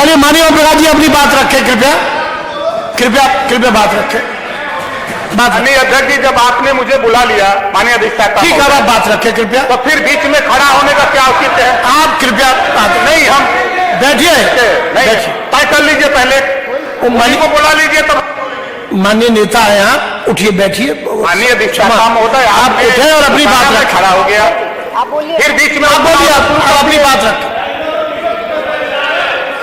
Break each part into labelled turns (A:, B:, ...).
A: चलिए माननीय ओम प्रकाश जी अपनी बात रखें, कृपया कृपया कृपया बात रखें।
B: माननीय अध्यक्ष जी, जब आपने मुझे बुला लिया माननीय अधिष्ठाता,
A: ठीक है, आप बात रखें कृपया।
B: तो फिर बीच में खड़ा होने का क्या औचित्य है?
A: आप कृपया
B: नहीं, हम
A: बैठिए,
B: नहीं तय कर लीजिए, पहले मनी को बुला लीजिए। तब
A: माननीय नेता है यहाँ, उठिए बैठिए।
B: माननीय अधिष्ठाता महोदय,
A: आप उठे और अपनी बात रखें।
B: खड़ा हो गया, फिर बीच में
A: आप बोलिए, आप अपनी बात रखें।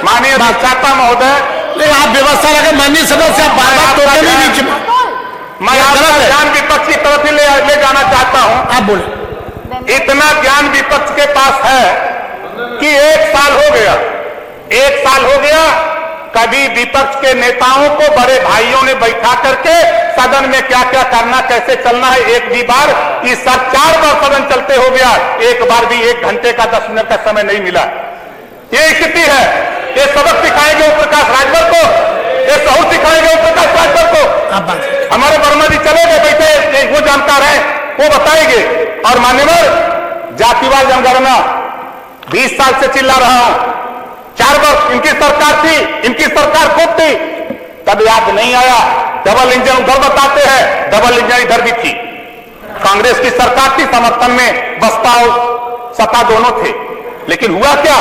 B: माननीय अधिष्ठाता महोदय,
A: नहीं आप व्यवस्था रखें। माननीय सदस्य आप बार बार टोके नहीं बीच में।
B: मैं आपका ध्यान विपक्ष की तरफ ही ले जाना चाहता हूं।
A: आप बोले।
B: इतना ज्ञान विपक्ष के पास है कि 1 साल हो गया, 1 साल हो गया, कभी विपक्ष के नेताओं को बड़े भाइयों ने बैठा करके सदन में क्या क्या करना, कैसे चलना है, एक भी बार इस साल 4 बार सदन चलते हो गया, एक बार भी 1 घंटे का 10 मिनट का समय नहीं मिला। ये स्थिति है। ये सबक सिखाएंगे ओम प्रकाश राजभर को, ये सहूर सिखाएंगे ओम प्रकाश राजभर को। हमारे वर्मा जी चले गए, बैठे, वो जानकार है, वो बताएंगे। और मान्यवर, जातिवार जनगणना 20 साल से चिल्ला रहा हूं, 4 वर्ष इनकी सरकार थी, इनकी सरकार खूब थी, तब याद नहीं आया। डबल इंजन उधर बताते हैं, डबल इंजन इधर भी थी। कांग्रेस की सरकार थी, समर्थन में बसपा और सत्ता दोनों थे, लेकिन हुआ क्या?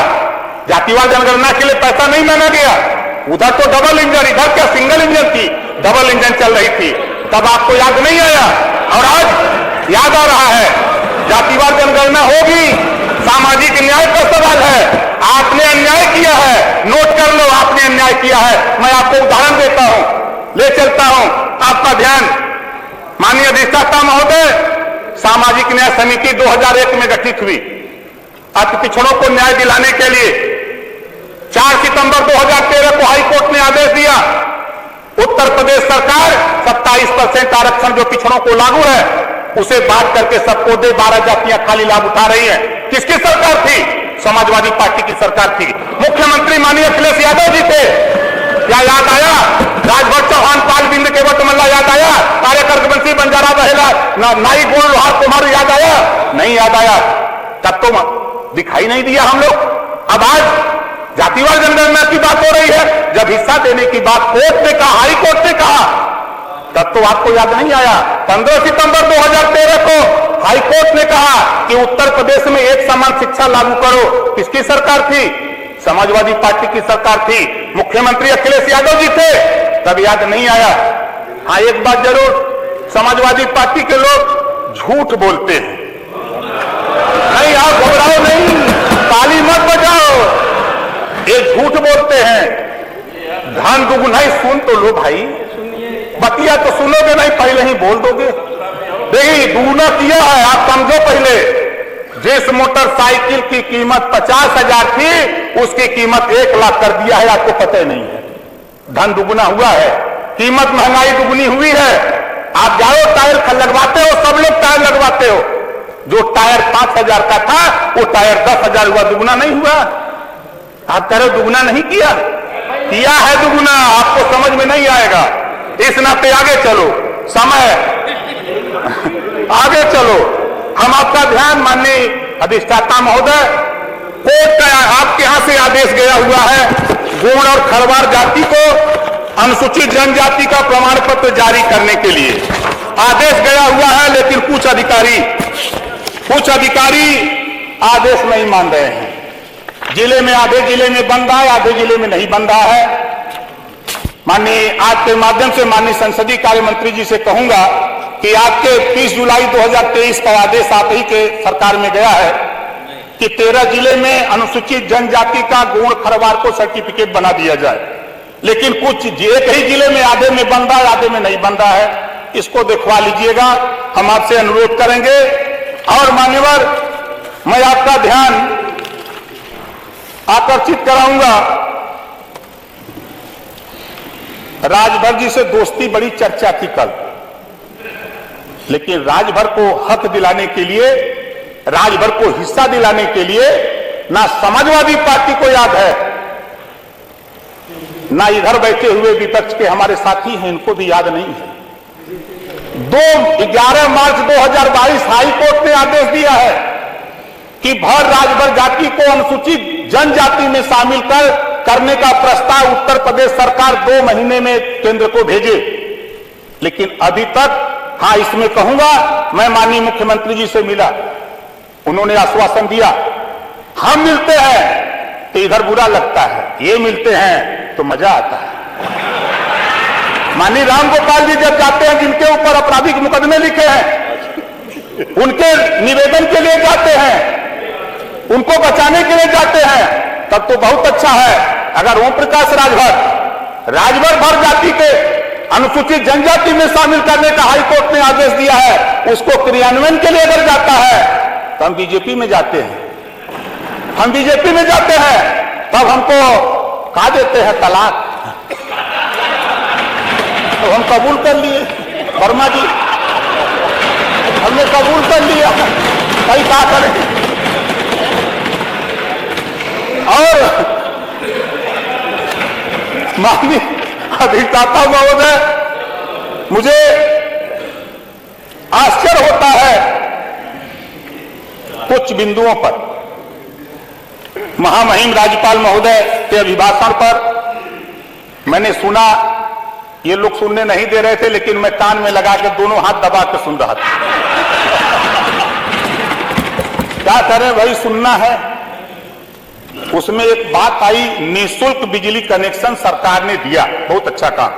B: जातिवार जनगणना के लिए पैसा नहीं मांगा गया। उधर तो डबल इंजन, इधर क्या सिंगल इंजन थी, डबल इंजन चल रही थी, तब आपको याद नहीं आया और आज याद आ रहा है। जातिवार जनगणना होगी, सामाजिक न्याय का सवाल है। आपने अन्याय किया है, नोट कर लो, आपने अन्याय किया है। मैं आपको उदाहरण देता हूं, ले चलता हूं आपका ध्यान। माननीय अधिष्ठाता महोदय, सामाजिक न्याय समिति 2001 में गठित हुई अति पिछड़ों को न्याय दिलाने के लिए। 4 सितंबर 2013 को हाईकोर्ट ने आदेश दिया, उत्तर प्रदेश सरकार 27% आरक्षण जो पिछड़ों को लागू है उसे बांट करके सबको दे, 12 जातियां खाली लाभ उठा रही हैं। किसकी सरकार थी? समाजवादी पार्टी की सरकार थी। मुख्यमंत्री माननीय अखिलेश यादव जी थे। क्या याद आया? राजभर चौहान, पाल बिंद केवट मल्ला याद आया? कार्यकर बंसी बंजारा बहेला, नाई गोल लोहार कुमार याद आया? नहीं याद आया। तब तो दिखाई नहीं दिया हम लोग। अब आज जातिवार जनगणना की बात हो रही है, जब हिस्सा देने की बात कोर्ट ने कहा, हाई कोर्ट ने कहा, तब तो आपको याद नहीं आया। 15 सितंबर 2013 को हाई कोर्ट ने कहा कि उत्तर प्रदेश में एक समान शिक्षा लागू करो। किसकी सरकार थी? समाजवादी पार्टी की सरकार थी, मुख्यमंत्री अखिलेश यादव जी थे, तब याद नहीं आया। हाँ, एक बात जरूर, समाजवादी पार्टी के लोग झूठ बोलते हैं। नहीं, आप घबराओ नहीं, ताली मत बजाओ, ये झूठ बोलते हैं। धान दुगुनाई सुन तो लो भाई, बतिया तो सुनोगे नहीं, पहले ही बोल दोगे। देखिए, दुगुना किया है, आप समझो। पहले जिस मोटरसाइकिल की कीमत 50,000 थी, उसकी कीमत 1 लाख कर दिया है, आपको पता ही नहीं है। धन दुगुना हुआ है, कीमत महंगाई दुगुनी हुई है। आप जाओ टायर लगवाते हो, सब लोग टायर लगवाते हो। जो टायर 5,000 का था, वो टायर 10,000 हुआ, दुगुना नहीं हुआ। आप कह रहे हो दुगुना नहीं किया, किया है दुगुना, आपको समझ में नहीं आएगा। इस नाते आगे चलो, समय आगे चलो। हम आपका ध्यान, माननीय अधिष्ठाता महोदय, कोर्ट का आपके यहां से आदेश गया हुआ है, गोंड और खरवार जाति को अनुसूचित जनजाति का प्रमाण पत्र जारी करने के लिए आदेश गया हुआ है, लेकिन कुछ अधिकारी आदेश नहीं मान रहे हैं। जिले में, आधे जिले में बन रहा है, आधे जिले में नहीं बन रहा है। माननीय, आज के माध्यम से माननीय संसदीय कार्य मंत्री जी से कहूंगा कि आपके 30 जुलाई 2023 का आदेश आप ही के सरकार में गया है कि 13 जिले में अनुसूचित जनजाति का गोंड खरवार को सर्टिफिकेट बना दिया जाए, लेकिन कुछ एक ही जिले में आधे में बन रहा है, आधे में नहीं बन रहा है। इसको दिखवा लीजिएगा, हम आपसे अनुरोध करेंगे। और मान्यवर, मैं आपका ध्यान आकर्षित कराऊंगा, राजभर जी से दोस्ती बड़ी चर्चा थी कल, लेकिन राजभर को हक दिलाने के लिए, राजभर को हिस्सा दिलाने के लिए ना समाजवादी पार्टी को याद है, ना इधर बैठे हुए विपक्ष के हमारे साथी हैं, इनको भी याद नहीं है। 11 मार्च 2022 हाई कोर्ट ने आदेश दिया है कि भर राजभर जाति को अनुसूचित जनजाति में शामिल कर करने का प्रस्ताव उत्तर प्रदेश सरकार 2 महीने में केंद्र को भेजे, लेकिन अभी तक, हाँ इसमें कहूंगा, मैं माननीय मुख्यमंत्री जी से मिला, उन्होंने आश्वासन दिया हम मिलते हैं तो इधर बुरा लगता है, ये मिलते हैं तो मजा आता है। माननीय राम गोपाल जी जब जाते हैं, जिनके ऊपर आपराधिक मुकदमे लिखे हैं, उनके निवेदन के लिए जाते हैं, उनको बचाने के लिए जाते हैं, तब तो बहुत अच्छा है। अगर ओम प्रकाश राजभर भर जाति के अनुसूचित जनजाति में शामिल करने का हाईकोर्ट ने आदेश दिया है, उसको क्रियान्वयन के लिए अगर जाता है तो हम बीजेपी में जाते हैं, हम बीजेपी में जाते हैं, तब हमको कहा देते हैं तलाक, तो हम कबूल कर लिए। वर्मा जी हमने कबूल कर लिया, कहीं क्या करें। और माननीय अधिष्ठाता महोदय, मुझे आश्चर्य होता है कुछ बिंदुओं पर। महामहिम राज्यपाल महोदय के अभिभाषण पर मैंने सुना, ये लोग सुनने नहीं दे रहे थे, लेकिन मैं कान में लगा के दोनों हाथ दबा के सुन रहा था। क्या करें भाई, सुनना है। उसमें एक बात आई, निःशुल्क बिजली कनेक्शन सरकार ने दिया, बहुत अच्छा काम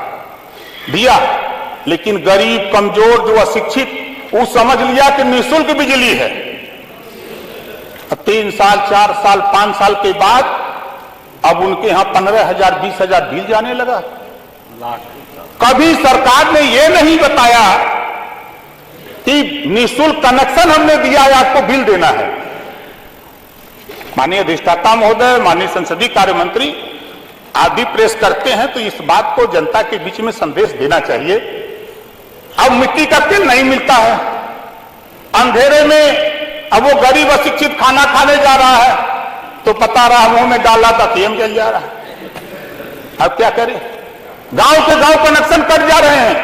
B: दिया, लेकिन गरीब, कमजोर, जो अशिक्षित, वो समझ लिया कि निःशुल्क बिजली है। 3 साल, 4 साल, 5 साल के बाद अब उनके यहां 15,000, 20,000 बिल जाने लगा। कभी सरकार ने यह नहीं बताया कि निःशुल्क कनेक्शन हमने दिया है, आपको बिल देना है। माननीय अधिष्ठाता महोदय, माननीय संसदीय कार्य मंत्री, आप भी प्रेस करते हैं तो इस बात को जनता के बीच में संदेश देना चाहिए। अब मिट्टी का तेल नहीं मिलता है, अंधेरे में अब वो गरीब अशिक्षित खाना खाने जा रहा है तो पता रहा मुंह में डाला था तेल जल जा रहा है। अब क्या करें, गांव के गांव कनेक्शन कट जा रहे हैं,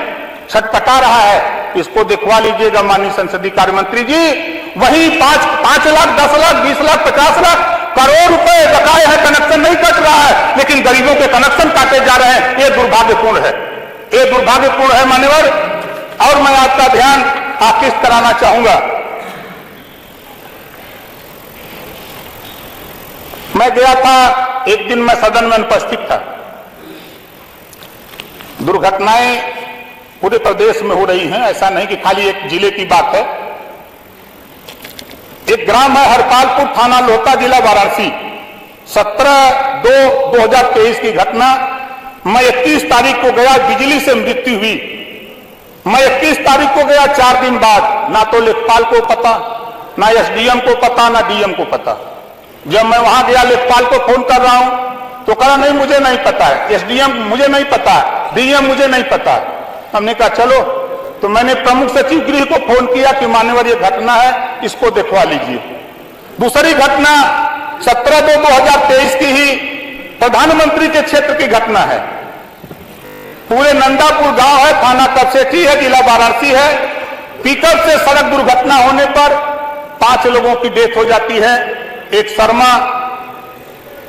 B: छटपटा रहा है। इसको दिखवा लीजिएगा माननीय संसदीय कार्य मंत्री जी। वहीं 5 लाख, 10 लाख, 20 लाख, 50 लाख करोड़ रुपए बकाए हैं, कनेक्शन नहीं कट रहा है, लेकिन गरीबों के कनेक्शन काटे जा रहे हैं। ये दुर्भाग्यपूर्ण है, ये दुर्भाग्यपूर्ण है मान्यवर। और मैं आपका ध्यान आकृष्ट कराना चाहूंगा, मैं गया था एक दिन, मैं सदन में अनुपस्थित था। दुर्घटनाएं पूरे प्रदेश में हो रही हैं, ऐसा नहीं कि खाली एक जिले की बात है। एक ग्राम है हरपालपुर, थाना लोहता, जिला वाराणसी, 17/2/2023 की घटना। मैं 31 तारीख को गया, बिजली से मृत्यु हुई। मैं 31 तारीख को गया, 4 दिन बाद ना तो लेखपाल को पता, ना एसडीएम को पता, ना डीएम को पता। जब मैं वहां गया, लेखपाल को फोन कर रहा हूं तो कहा नहीं मुझे नहीं पता है, एसडीएम मुझे नहीं पता, डीएम मुझे नहीं पता। हमने कहा चलो, तो मैंने प्रमुख सचिव गृह को फोन किया कि मान्यवर ये घटना है, इसको दिखवा लीजिए। दूसरी घटना 17/2/2023 की ही प्रधानमंत्री के क्षेत्र की घटना है। पूरे नंदापुर गांव है, थाना कपसेठी है, जिला वाराणसी है। पिकअप से सड़क दुर्घटना होने पर 5 लोगों की डेथ हो जाती है, एक शर्मा,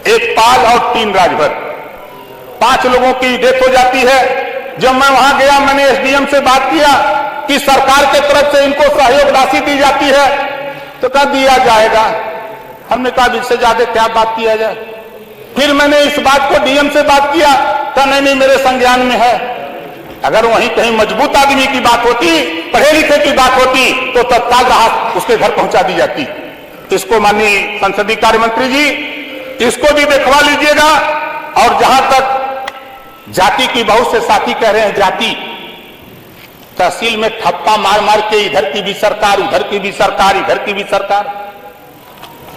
B: एक पाल और 3 राजभर। 5 लोगों की डेथ हो जाती है। जब मैं वहां गया, मैंने एसडीएम से बात किया कि सरकार के तरफ से इनको सहयोग राशि दी जाती है, तो कहा दिया जाएगा। हमने कहा इससे ज्यादा क्या बात किया जाए। फिर मैंने इस बात को डीएम से बात किया, कहा नहीं मेरे संज्ञान में है। अगर वहीं कहीं मजबूत आदमी की बात होती, पढ़े लिखे की बात होती, तो तत्काल राहत उसके घर पहुंचा दी जाती। इसको माननीय संसदीय कार्य मंत्री जी, इसको भी दिखवा लीजिएगा। और जहां तक जाति की, बहुत से साथी कह रहे हैं जाति, तहसील में ठप्पा मार मार के इधर की भी सरकार, उधर की भी सरकार, इधर की भी सरकार,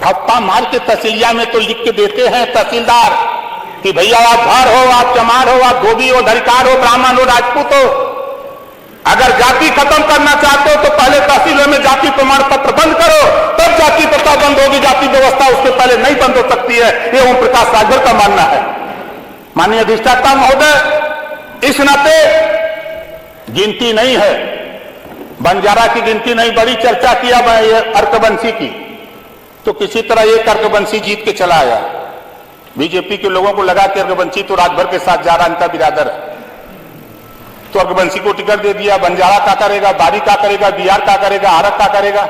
B: ठप्पा मार के तहसीलिया में तो लिख के देते हैं तहसीलदार कि भैया आप भार हो, आप चमार हो, आप धोबी हो, धरिकार हो, ब्राह्मण हो, राजपूत हो, अगर जाति खत्म करना चाहते हो तो पहले तहसीलों में जाति प्रमाण पत्र बंद करो, तब जाति प्रथा बंद होगी। जाति व्यवस्था उसके पहले नहीं बंद हो सकती है, ये ओम प्रकाश राजभर का मानना है। माननीय अधिष्ठाता महोदय, इस नाते गिनती नहीं है, बंजारा की गिनती नहीं, बड़ी चर्चा किया मैं ये अर्कबंसी की, तो किसी तरह एक अर्कबंसी जीत के चला आया। बीजेपी के लोगों को लगा कि रघुवंशी तो राजभर के साथ जा रहा, इनका बिरादर है, तो रघुवंशी को टिकट दे दिया। बंजारा का करेगा, बारी का करेगा, बिहार का करेगा, आरक का करेगा,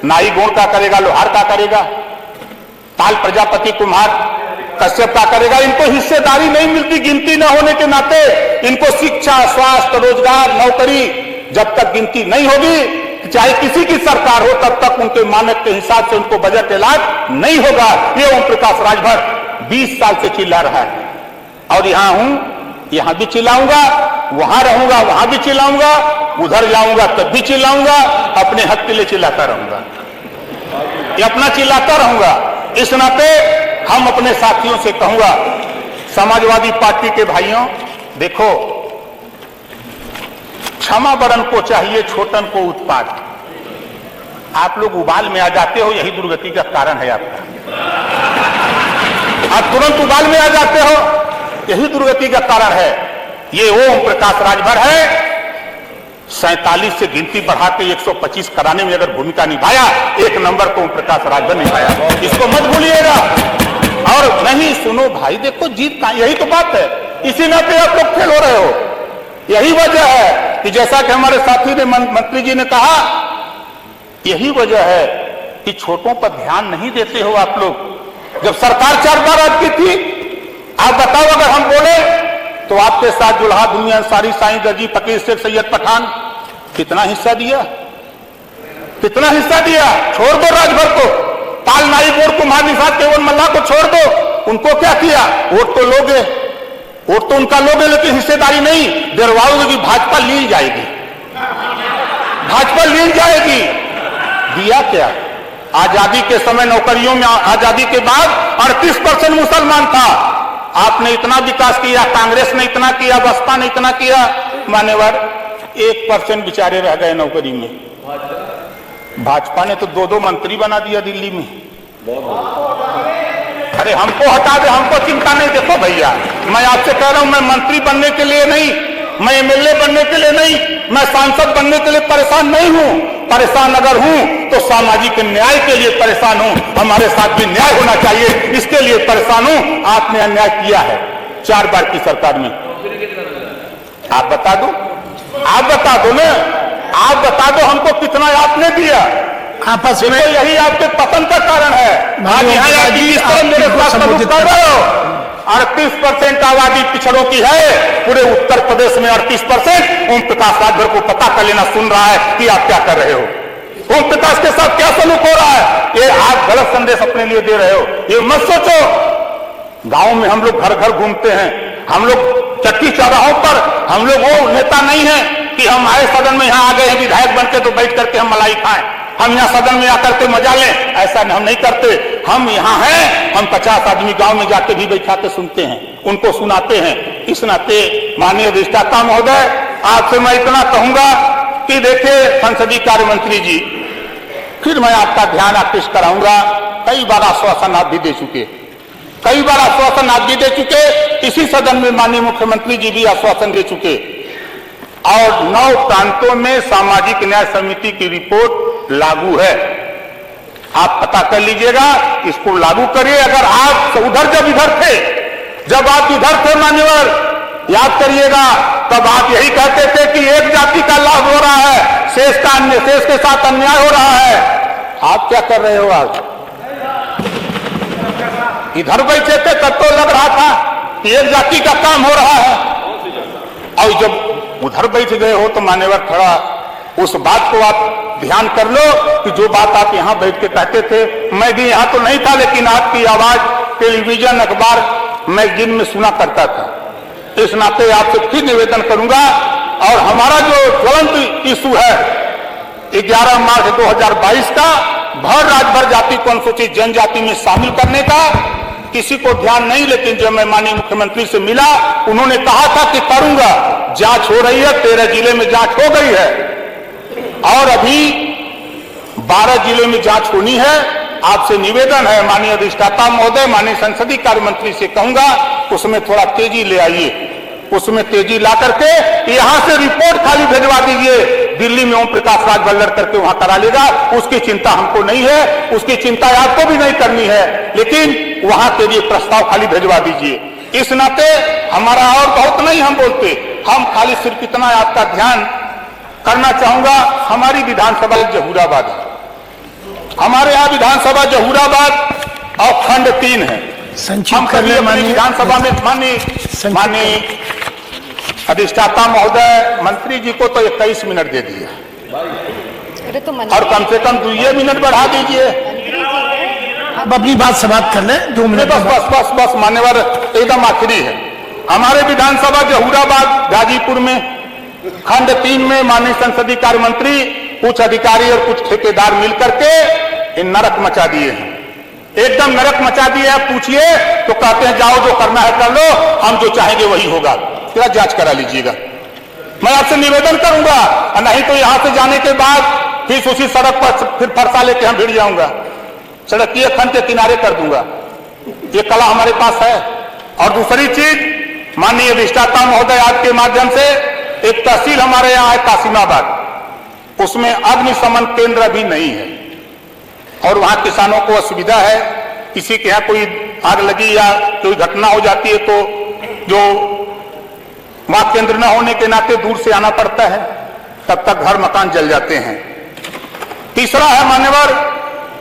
B: नाई गोड़ का करेगा, लोहार का करेगा, ताल प्रजापति, कुम्हार, कश्यप का करेगा। इनको हिस्सेदारी नहीं मिलती गिनती न होने के नाते। इनको शिक्षा, स्वास्थ्य, रोजगार, नौकरी जब तक गिनती नहीं होगी, चाहे किसी की सरकार हो, तब तक उनके मानक के हिसाब से उनको बजट ऐलान नहीं होगा। ये ओम प्रकाश राजभर 20 साल से चिल्ला रहा है और यहां हूं, यहां भी चिल्लाऊंगा, वहां रहूंगा वहां भी चिल्लाऊंगा, उधर जाऊंगा तब भी चिल्लाऊंगा, अपने हक के लिए चिल्लाता रहूंगा, ये अपना चिल्लाता रहूंगा। इस नाते हम अपने साथियों से कहूंगा, समाजवादी पार्टी के भाइयों, देखो क्षमा बरन को चाहिए छोटन को उत्पाद। आप लोग उबाल में आ जाते हो, यही दुर्गति का कारण है आपका। आप तुरंत उबाल में आ जाते हो, यही दुर्गति का कारण है। ये ओम प्रकाश राजभर है, 47 से गिनती बढ़ा के 125 कराने में अगर भूमिका निभाया, 1 नंबर को ओम प्रकाश राजभर निभाया, इसको मत भूलिएगा। और नहीं सुनो भाई, देखो जीत का यही तो बात है, इसी नाते आप लोग फेल हो रहे हो। यही वजह है कि जैसा कि हमारे साथी ने मंत्री जी ने कहा, यही वजह है कि छोटों पर ध्यान नहीं देते हो आप लोग। जब सरकार 4 बार आपकी थी, आप बताओ अगर हम बोले तो आपके साथ जुल्हा दुनिया अंसारी, साईं दर्जी, फकीर शेख सैयद पठान कितना हिस्सा दिया, कितना हिस्सा दिया। छोड़ दो राजभर को, पाल नाई बोर्ड को, महानिसाद केवल मल्ला को छोड़ दो, उनको क्या किया? वोट तो लोगे, वोट तो उनका लोगे, लेकिन हिस्सेदारी नहीं दिलवाओगे कि भाजपा लील जाएगी, भाजपा लील जाएगी। दिया क्या? आजादी के समय नौकरियों में, आजादी के बाद 38% मुसलमान था। आपने इतना विकास किया, कांग्रेस ने इतना किया, बसपा ने इतना किया, मान्यवर 1% बेचारे रह गए नौकरी में। भाजपा ने तो 2-2 मंत्री बना दिया दिल्ली में। अरे हमको हटा दे, हमको चिंता नहीं। देखो भैया, मैं आपसे कह रहा हूं, मैं मंत्री बनने के लिए नहीं, मैं एमएलए बनने के लिए नहीं, मैं सांसद बनने के लिए परेशान नहीं हूं। परेशान अगर हूं तो सामाजिक न्याय के लिए परेशान हूं, हमारे साथ भी न्याय होना चाहिए, इसके लिए परेशान हूं। आपने अन्याय किया है 4 बार की सरकार में, आप बता दो, आप बता दो ना, आप बता दो हमको कितना आपने दिया।
A: आपस में
B: यही आपके पसंद का कारण है। आज यहाँ मेरे साथ संबोधित कर रहे हो। 38% आबादी पिछड़ों की है पूरे उत्तर प्रदेश में, 38%। ओम प्रकाश राजभर को पता कर लेना, सुन रहा है कि आप क्या कर रहे हो, ओम प्रकाश के साथ क्या सलूक हो रहा है। ये आप गलत संदेश अपने लिए दे रहे हो, ये मत सोचो। गांव में हम लोग घर घर घूमते हैं, हम लोग चक्की चौराहों पर, हम लोग वो नेता नहीं है कि हम आए सदन में, यहाँ आ गए हैं विधायक बनके तो बैठ करके हम मलाई खाएं, हम यहाँ सदन में आकर के मजा लें। ऐसा हम नहीं करते। हम यहाँ हैं, हम 50 आदमी गांव में जाके भी बैठा के सुनते हैं, उनको सुनाते हैं। इस नाते माननीय अधिष्ठाता महोदय, आपसे मैं इतना कहूंगा कि देखिए संसदीय कार्य मंत्री जी, फिर मैं आपका ध्यान आकृष्ट कराऊंगा। कई बार आश्वासन आप भी दे चुके, कई बार आश्वासन आप भी दे चुके, इसी सदन में माननीय मुख्यमंत्री जी भी आश्वासन दे चुके। और 9 प्रांतों में सामाजिक न्याय समिति की रिपोर्ट लागू है। आप पता कर लीजिएगा, इसको लागू करिए। अगर आप उधर जब इधर थे, जब आप इधर थे मान्यवर, याद करिएगा, तब आप यही कहते थे कि एक जाति का लाभ हो रहा है, शेष का अन्य, शेष के साथ अन्याय हो रहा है। आप क्या कर रहे हो? आज इधर बैठे थे तब तो लग रहा था कि एक जाति का काम हो रहा है, और जब उधर बैठ गए हो तो मान्यवर थोड़ा उस बात को आप ध्यान कर लो कि जो बात आप यहाँ बैठ के कहते थे। मैं भी यहाँ तो नहीं था, लेकिन आपकी आवाज टेलीविजन, अखबार, मैगजीन में सुना करता था। इस नाते आपसे फिर निवेदन करूंगा, और हमारा जो ज्वलंत इशू है 11 मार्च 2022 का भर राजभर जाति को अनुसूचित जनजाति में शामिल करने का, किसी को ध्यान नहीं। लेकिन जब मैं माननीय मुख्यमंत्री से मिला, उन्होंने कहा था कि करूंगा। जांच हो रही है, 13 जिले में जांच हो गई है, और अभी 12 जिले में जांच होनी है। आपसे निवेदन है माननीय अधिष्ठाता महोदय, माननीय संसदीय कार्य मंत्री से कहूंगा, उसमें थोड़ा तेजी ले आइए, उसमें तेजी ला करके यहां से रिपोर्ट खाली भिजवा दीजिए। दिल्ली में ओम प्रकाश राजभर लड़ करके वहां करा लेगा, उसकी चिंता हमको नहीं है, उसकी चिंता आपको भी नहीं करनी है। लेकिन वहां के लिए प्रस्ताव खाली भेजवा दीजिए। इस नाते हमारा और बहुत नहीं हम बोलते, हम खाली सिर्फ इतना आपका ध्यान करना चाहूंगा। हमारी विधानसभा जहूराबाद है, हमारे यहाँ विधानसभा जहूराबाद और खंड 3 है। हम कभी अपनी विधानसभा में माननीय अधिष्ठाता महोदय मंत्री जी को तो 21 मिनट दे दिया, और कम से कम 2 मिनट बढ़ा दीजिए।
A: अब अपनी बात समाप्त कर लें, 2 मिनट।
B: बस मान्यवर एकदम आखिरी है। हमारे विधानसभा जहूराबाद गाजीपुर में खंड 3 में माननीय संसदीय कार्य मंत्री, कुछ अधिकारी और कुछ ठेकेदार मिलकर के इन नरक मचा दिए हैं, एकदम नरक मचा दिए हैं। पूछिए तो कहते हैं जाओ जो करना है कर लो, हम जो चाहेंगे वही होगा। जरा जांच करा लीजिएगा। मैं आपसे निवेदन करूंगा, नहीं तो यहां से जाने के बाद फिर उसी सड़क पर फिर फरसा लेके हम भिड़ जाऊंगा, सड़क के खंड के किनारे कर दूंगा। ये कला हमारे पास है। और दूसरी चीज, माननीय अधिष्ठाता महोदय आपके माध्यम से एक तहसील हमारे यहाँ है कासिमाबाद, उसमें अग्निशमन केंद्र अभी नहीं है, और वहां किसानों को असुविधा है। किसी के यहाँ कोई आग लगी या कोई घटना हो जाती है तो जो वहां केंद्र न होने के नाते दूर से आना पड़ता है, तब तक घर मकान जल जाते हैं। तीसरा है मान्यवर,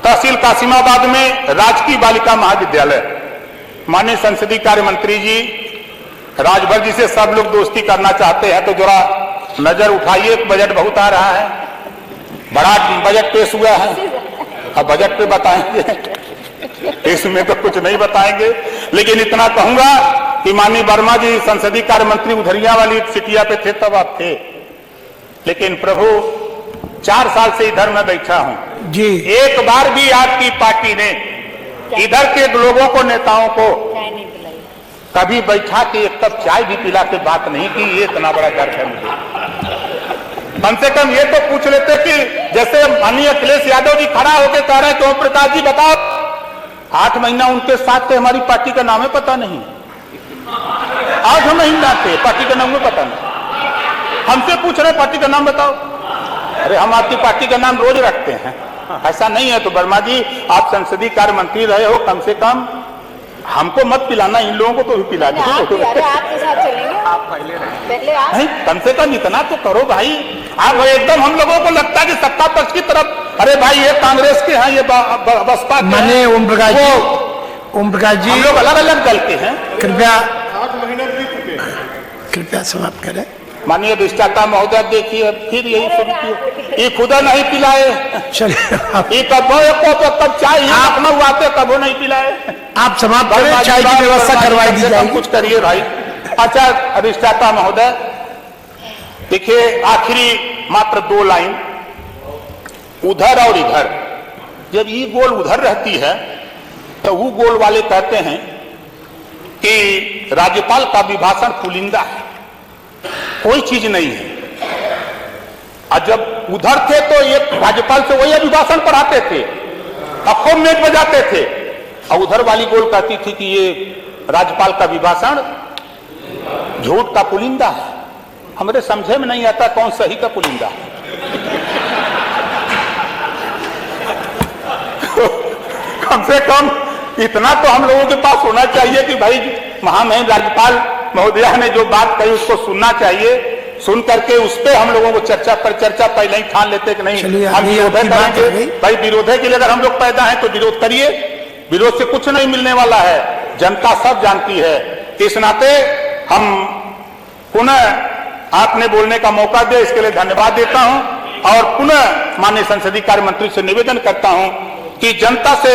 B: तहसील कासिमाबाद में राजकीय बालिका महाविद्यालय। माननीय संसदीय कार्य मंत्री जी, राजभर जी से सब लोग दोस्ती करना चाहते हैं तो जरा नजर उठाइए, बजट बहुत आ रहा है, बड़ा बजट पेश हुआ है। अब बजट पे बताएंगे, इसमें तो कुछ नहीं बताएंगे, लेकिन इतना कहूंगा कि माननीय वर्मा जी संसदीय कार्य मंत्री उधरिया वाली सिटिया पे थे तब आप थे, लेकिन प्रभु 4 साल से इधर मैं बैठा हूं जी, एक बार भी आपकी पार्टी ने इधर के लोगों को, नेताओं को कभी बैठा के एक कप चाय भी पिला के बात नहीं की। ये इतना बड़ा डर है मुझे। कम से कम ये तो पूछ लेते कि जैसे माननीय अखिलेश यादव जी खड़ा होकर कह रहे हैं कि ओम प्रकाश जी बताओ, 8 महीना उनके साथ थे, हमारी पार्टी का नाम है पता नहीं, 8 महीना थे, पार्टी का नाम है पता नहीं, हमसे पूछ रहे पार्टी का नाम बताओ। अरे हम आपकी पार्टी का नाम रोज रखते हैं, ऐसा नहीं है। तो वर्मा जी, आप संसदीय कार्य मंत्री रहे हो, कम से कम हमको मत पिलाना, इन लोगों को तो भी पिला दो।
C: आपके साथ चलेंगे, आप पहले आप
B: नहीं, कम से कम इतना तो करो भाई। आप एकदम हम लोगों को लगता है कि सत्ता पक्ष की तरफ, अरे भाई ये कांग्रेस के हैं, ये बसपा के हैं।
A: ओम प्रकाश जी,
B: हम लोग अलग अलग दल के हैं।
A: कृपया 8 महीने बीत चुके, कृपया समाप्त करें।
B: माननीय अधिष्ठाता महोदय देखिए फिर यही शुरू किए, ये खुदा नहीं पिलाए,
A: चलिए
B: कब चाय अपना हुआते कबो नहीं पिलाए।
A: आप समाप्त करें, चाय की व्यवस्था करवाई दी जाएगी।
B: कुछ करिए भाई। अच्छा अधिष्ठाता महोदय देखिए, आखिरी मात्र 2 लाइन, उधर और इधर, जब ये गोल उधर रहती है तो वो गोल वाले कहते हैं कि राज्यपाल का अभिभाषण पुलिंदा है, कोई चीज नहीं है। और जब उधर थे तो ये राज्यपाल से वही अभिभाषण पढ़ाते थे, खूब मेज बजाते थे, और उधर वाली गोल कहती थी कि ये राज्यपाल का अभिभाषण झूठ का पुलिंदा है। हमारे समझे में नहीं आता कौन सही का पुलिंदा है। कम से कम इतना तो हम लोगों के पास होना चाहिए कि भाई महामहिम राज्यपाल महोदया ने जो बात कही उसको सुनना चाहिए। सुन करके उस पर हम लोगों को चर्चा पहले ही ठान लेते कि नहीं हम विरोध करेंगे। भाई विरोध के लिए अगर हम लोग पैदा हैं तो विरोध करिए, विरोध से कुछ नहीं मिलने वाला है, जनता सब जानती है। इस नाते हम पुनः आपने बोलने का मौका दिया, इसके लिए धन्यवाद देता हूं, और पुनः माननीय संसदीय कार्य मंत्री से निवेदन करता हूं कि जनता से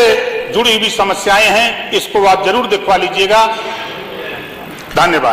B: जुड़ी हुई समस्याएं हैं, इसको आप जरूर दिखवा लीजिएगा। धन्यवाद।